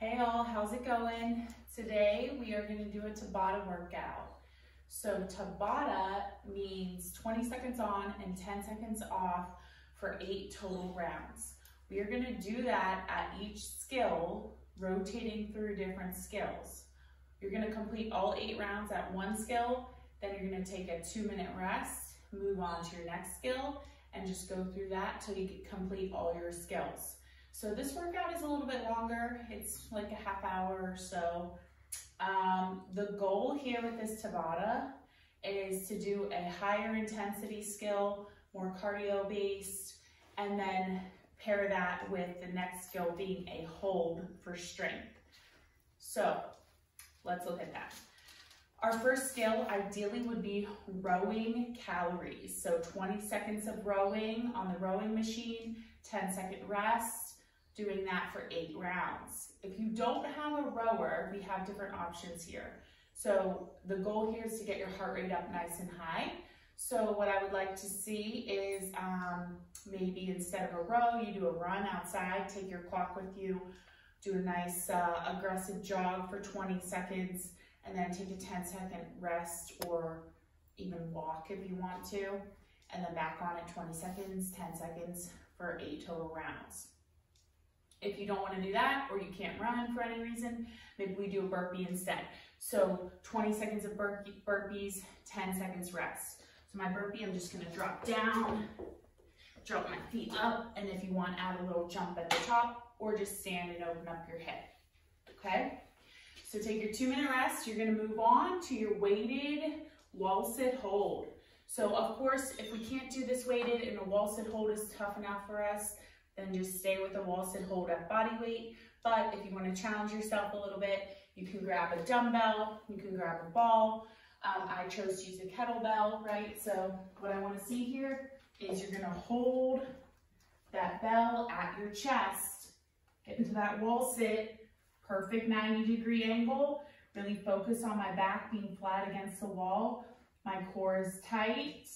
Hey all, how's it going? Today we are going to do a Tabata workout. So Tabata means 20 seconds on and 10 seconds off for 8 total rounds. We are going to do that at each skill, rotating through different skills. You're going to complete all 8 rounds at one skill, then you're going to take a 2-minute rest, move on to your next skill, and just go through that till you complete all your skills. So this workout is a little bit longer. It's like a half hour or so. The goal here with this Tabata is to do a higher intensity skill, more cardio based, and then pair that with the next skill being a hold for strength. So let's look at that. Our first skill ideally would be rowing calories. So 20 seconds of rowing on the rowing machine, 10-second rest, doing that for 8 rounds. If you don't have a rower, we have different options here. So the goal here is to get your heart rate up nice and high. So what I would like to see is maybe instead of a row, you do a run outside, take your clock with you, do a nice aggressive jog for 20 seconds, and then take a 10-second rest or even walk if you want to, and then back on at 20 seconds, 10 seconds for 8 total rounds. If you don't want to do that, or you can't run for any reason, maybe we do a burpee instead. So 20 seconds of burpees, 10 seconds rest. So my burpee, I'm just going to drop down, drop my feet up, and if you want, add a little jump at the top, or just stand and open up your hip. Okay? So take your 2-minute rest. You're going to move on to your weighted wall sit hold. So of course, if we can't do this weighted and a wall sit hold is tough enough for us, then just stay with the wall sit hold at body weight. But if you want to challenge yourself a little bit, you can grab a dumbbell, you can grab a ball. I chose to use a kettlebell, right? So what I want to see here is you're going to hold that bell at your chest, get into that wall sit, perfect 90-degree angle, really focus on my back being flat against the wall. My core is tight.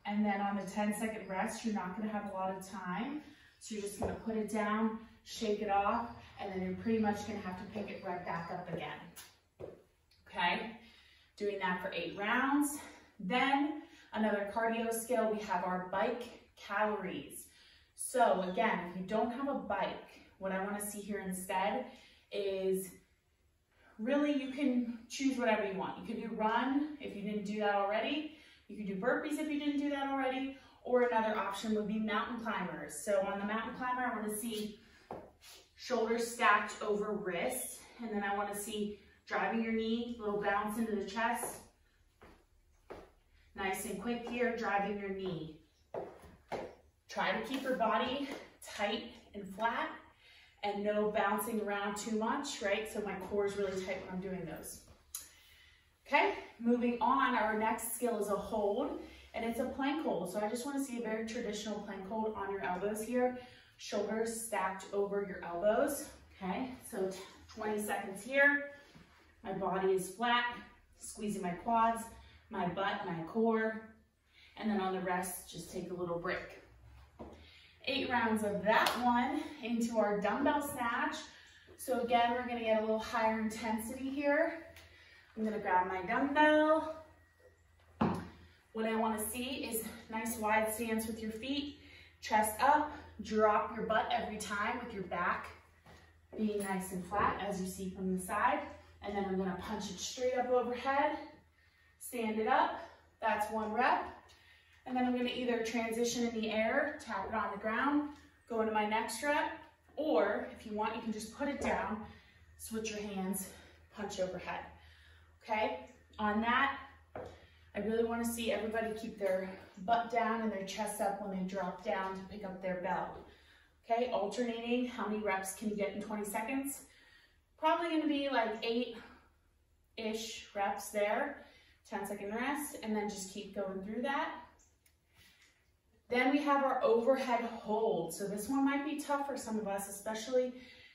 And then on the 10-second rest, you're not going to have a lot of time. So you're just going to put it down, shake it off, and then you're pretty much going to have to pick it right back up again. Okay? Doing that for 8 rounds. Then another cardio skill, we have our bike calories. So again, if you don't have a bike, what I want to see here instead is really you can choose whatever you want. You can do run if you didn't do that already. You can do burpees if you didn't do that already. Or another option would be mountain climbers. So on the mountain climber, I want to see shoulders stacked over wrists. And then I want to see driving your knee, little bounce into the chest. Nice and quick here, driving your knee. Try to keep your body tight and flat and no bouncing around too much, right? So my core is really tight when I'm doing those. Okay, moving on, our next skill is a hold. And it's a plank hold. So I just want to see a very traditional plank hold on your elbows here. Shoulders stacked over your elbows. Okay, so 20 seconds here. My body is flat, squeezing my quads, my butt, my core. And then on the rest, just take a little break. 8 rounds of that one into our dumbbell snatch. So again, we're going to get a little higher intensity here. I'm going to grab my dumbbell. What I want to see is nice wide stance with your feet, chest up, drop your butt every time with your back being nice and flat as you see from the side. And then I'm going to punch it straight up overhead, stand it up. That's 1 rep. And then I'm going to either transition in the air, tap it on the ground, go into my next rep, or if you want, you can just put it down, switch your hands, punch overhead. Okay, on that, I really want to see everybody keep their butt down and their chest up when they drop down to pick up their bell. Okay, alternating, how many reps can you get in 20 seconds? Probably going to be like 8-ish reps there, 10-second rest, and then just keep going through that. Then we have our overhead hold. So this one might be tough for some of us, especially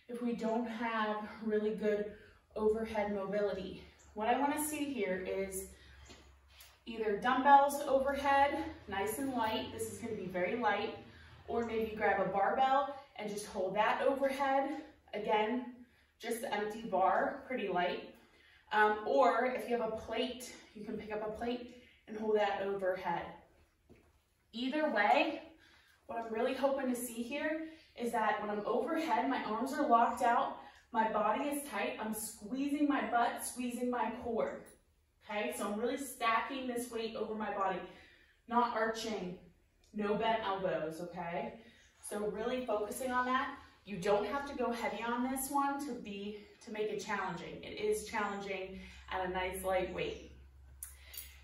if we don't have really good overhead mobility. What I want to see here is either dumbbells overhead, nice and light. This is going to be very light. Or maybe grab a barbell and just hold that overhead. Again, just the empty bar, pretty light. Or if you have a plate, you can pick up a plate and hold that overhead. Either way, what I'm really hoping to see here is that when I'm overhead, my arms are locked out, my body is tight, I'm squeezing my butt, squeezing my core. Okay, so I'm really stacking this weight over my body, not arching, no bent elbows, okay? So really focusing on that. You don't have to go heavy on this one to make it challenging. It is challenging at a nice light weight.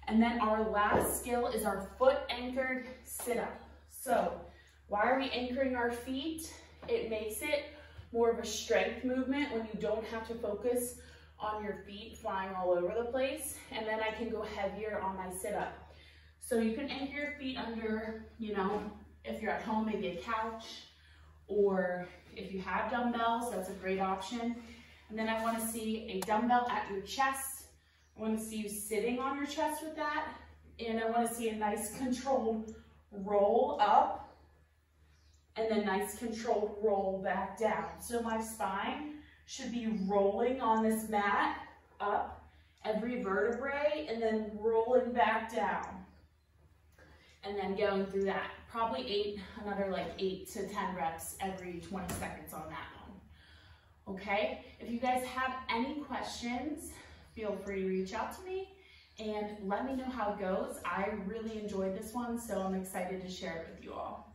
And then our last skill is our foot anchored sit-up. So why are we anchoring our feet? It makes it more of a strength movement when you don't have to focus on your feet flying all over the place. And then I can go heavier on my sit-up. So you can anchor your feet under, you know, if you're at home, maybe a couch, or if you have dumbbells, that's a great option. And then I want to see a dumbbell at your chest. I want to see you sitting on your chest with that. And I want to see a nice controlled roll up and then nice controlled roll back down. So my spine should be rolling on this mat up every vertebrae and then rolling back down. And then going through that. Probably another like 8 to 10 reps every 20 seconds on that one. Okay, if you guys have any questions, feel free to reach out to me and let me know how it goes. I really enjoyed this one, so I'm excited to share it with you all.